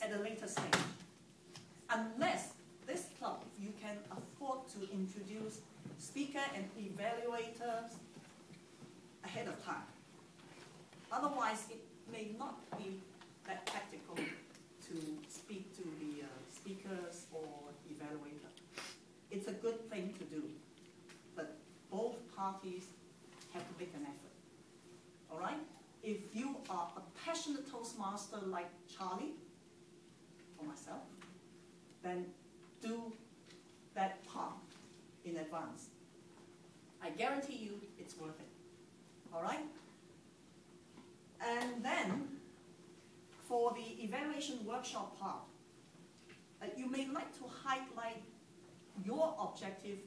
at a later stage. Unless this club, you can afford to introduce speaker and evaluators ahead of time. Otherwise, it may not be that practical to speak to the speakers or evaluator. It's a good thing to do, but both parties have to make an effort. All right? If you are a passionate Toastmaster like Charlie or myself, then do that part in advance. I guarantee you it's worth it. All right? And then, for the evaluation workshop part, you may like to highlight your objective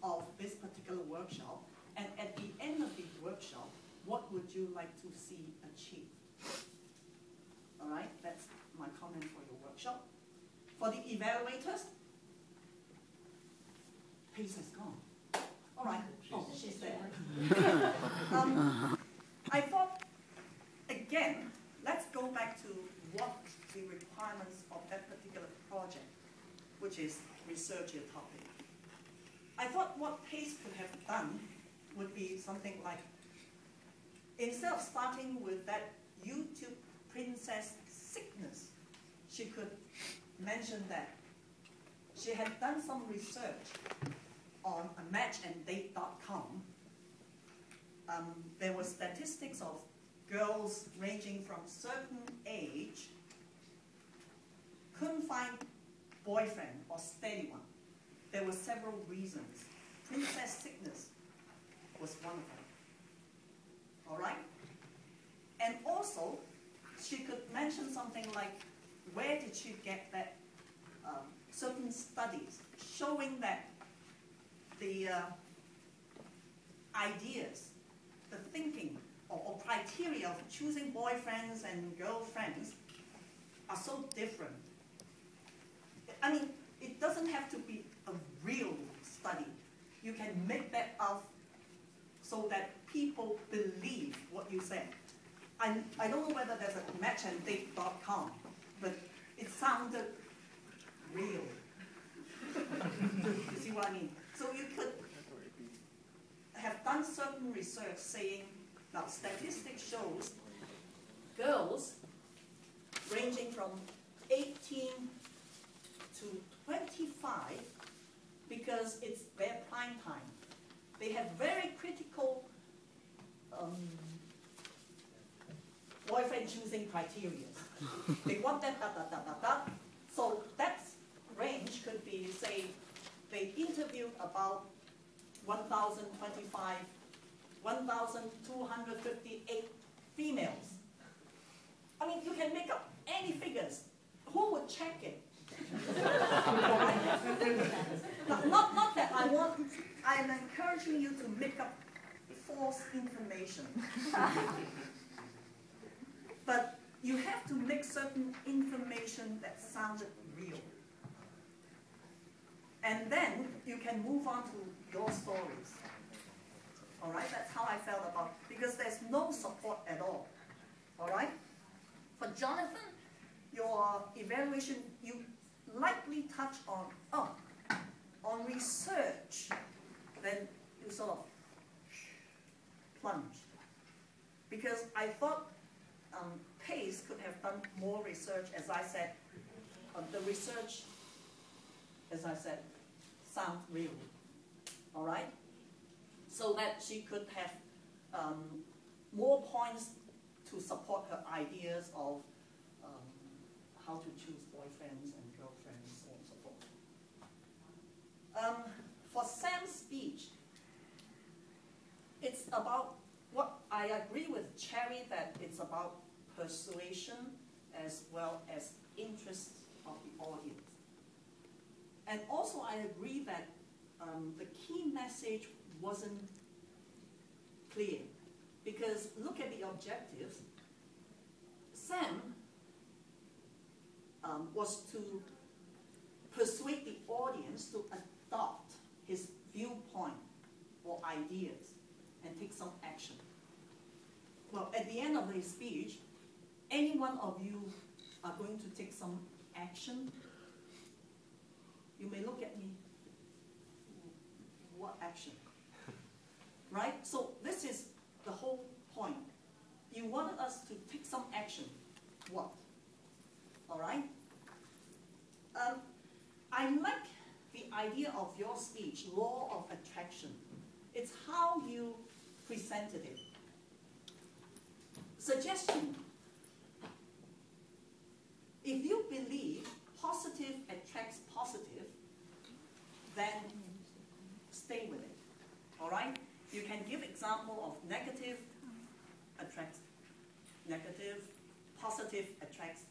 of this particular workshop, and at the end of the workshop, what would you like to see achieved? All right, that's my comment for your workshop. For the evaluators, Pace has gone. All right, oh, she's there. I thought, again, let's go back to what the requirements of that particular project, which is research your topic. I thought what Pace could have done would be something like, instead of starting with that YouTube princess sickness, she could mention that she had done some research on a matchanddate.com. There were statistics of girls ranging from certain age couldn't find boyfriend or steady one. There were several reasons. Princess sickness was one of them. All right? And also, she could mention something like, where did she get that certain studies showing that the ideas, the thinking, or criteria of choosing boyfriends and girlfriends are so different. I mean, it doesn't have to be a real study. You can make that up so that people believe what you say. I don't know whether there's a matchanddate.com, but it sounded real. You see what I mean? So you could have done certain research saying, now statistics shows girls ranging from 18 to 25, because it's their prime time. They have very critical boyfriend choosing criteria. They want that, So that range could be, say, they interviewed about 1,258 females. I mean, you can make up any figures. Who would check it? not that I am encouraging you to make up false information. But you have to make certain information that sounds real. And then you can move on to your stories. All right, that's how I felt about it, because there's no support at all. All right? For Jonathan, your evaluation, you lightly touch on research, then you sort of plunged. Because I thought Pace could have done more research, as I said. The research, as I said, sounds real. All right? So that she could have more points to support her ideas of how to choose boyfriends and girlfriends, so on and so forth. For Sam's speech, it's about what I agree with Cherry, that it's about persuasion as well as interest of the audience. And also I agree that the key message wasn't clear, because look at the objectives. Sam was to persuade the audience to adopt his viewpoint or ideas and take some action. Well, at the end of his speech, any one of you are going to take some action, you may look at me, what action? Right? So this is the whole point. You wanted us to take some action. What? All right? I like the idea of your speech, law of attraction. It's how you presented it. Suggestion. If you believe positive attracts positive, then stay with it. All right? You can give example of negative attracts negative, positive attracts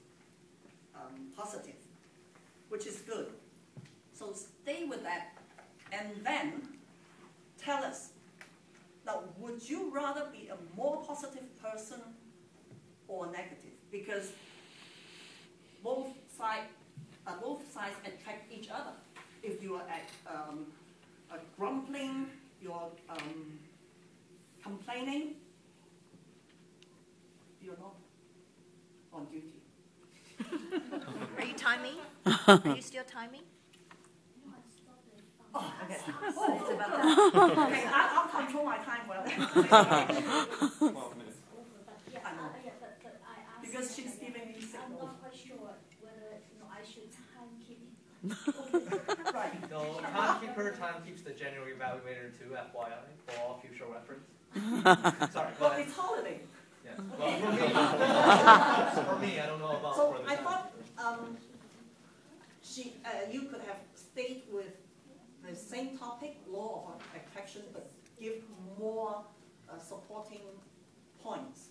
positive, which is good. So stay with that, and then tell us, now would you rather be a more positive person or negative? Because both sides attract each other. If you are grumbling, you're complaining, you're not on duty. Are you timing? Are you still timing? Oh, okay. Oh, it's about that. Okay, I'll control my time well. 12 minutes. I know. Because she's giving me I'm signals. not quite sure whether I should timekeep. Right. No, timekeeper time keeps the January evaluator to FYI for all future reference. Sorry, go Well, ahead. it's holiday. Yes. Well, for me, I don't know about So for the I time. thought you could have stayed with the same topic, law of attraction, but give more supporting points.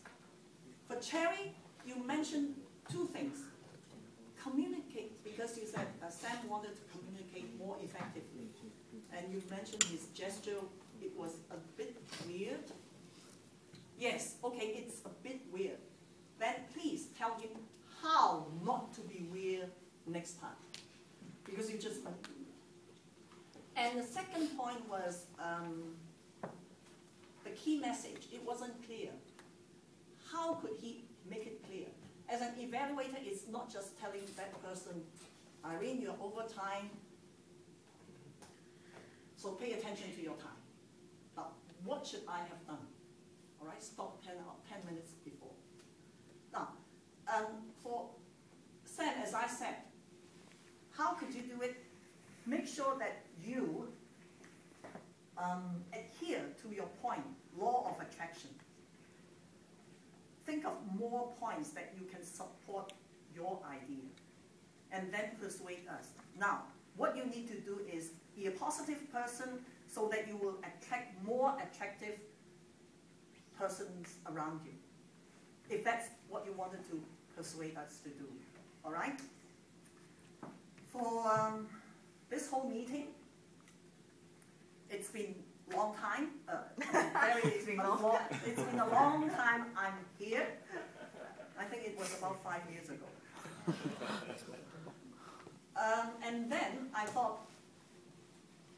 For Cherry, you mentioned two things. Communicate, because you said Sam wanted to communicate more effectively. And you mentioned his gesture, it was a bit weird. Yes, okay, it's a bit weird. Then please tell him how not to be weird next time. Because you just... And the second point was the key message. It wasn't clear. How could he make it clear? As an evaluator, it's not just telling that person, Irene, you're over time, so pay attention to your time. Now, what should I have done? All right, stop 10 minutes before. Now, for Sam, as I said, how could you do it? Make sure that you adhere to your point, law of attraction. Think of more points that you can support your idea, and then persuade us. Now, what you need to do is be a positive person so that you will attract more attractive persons around you, if that's what you wanted to persuade us to do. All right? For this whole meeting, it's been a long time. It's been a long time I'm here. I think it was about 5 years ago. And then I thought,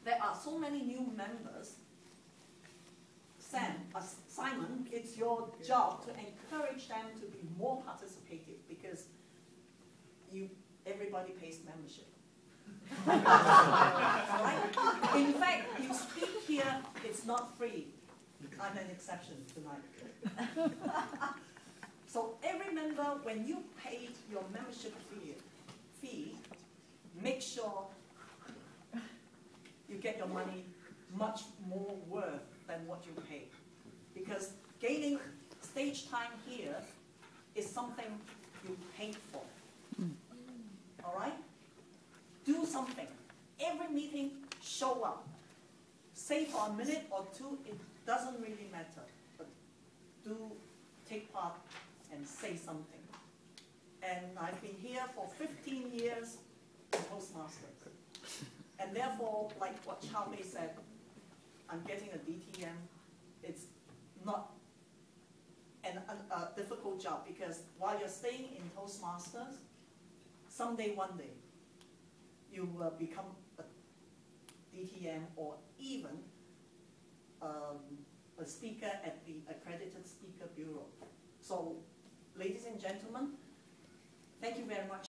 there are so many new members. Simon, it's your job to encourage them to be more participative, because everybody pays membership. Right? In fact, you speak here, it's not free. I'm an exception tonight. So every member, when you pay your membership fee, make sure you get your money much more worth than what you pay. Because gaining stage time here is something you paid for. All right? Do something. Every meeting, show up. Say for a minute or two, it doesn't really matter. But do take part and say something. And I've been here for 15 years in Toastmasters. And therefore, like what Charlie said, I'm getting a DTM. It's not a difficult job, because while you're staying in Toastmasters, someday, one day, you will become a DTM or even a speaker at the Accredited Speaker Bureau. So, ladies and gentlemen, thank you very much.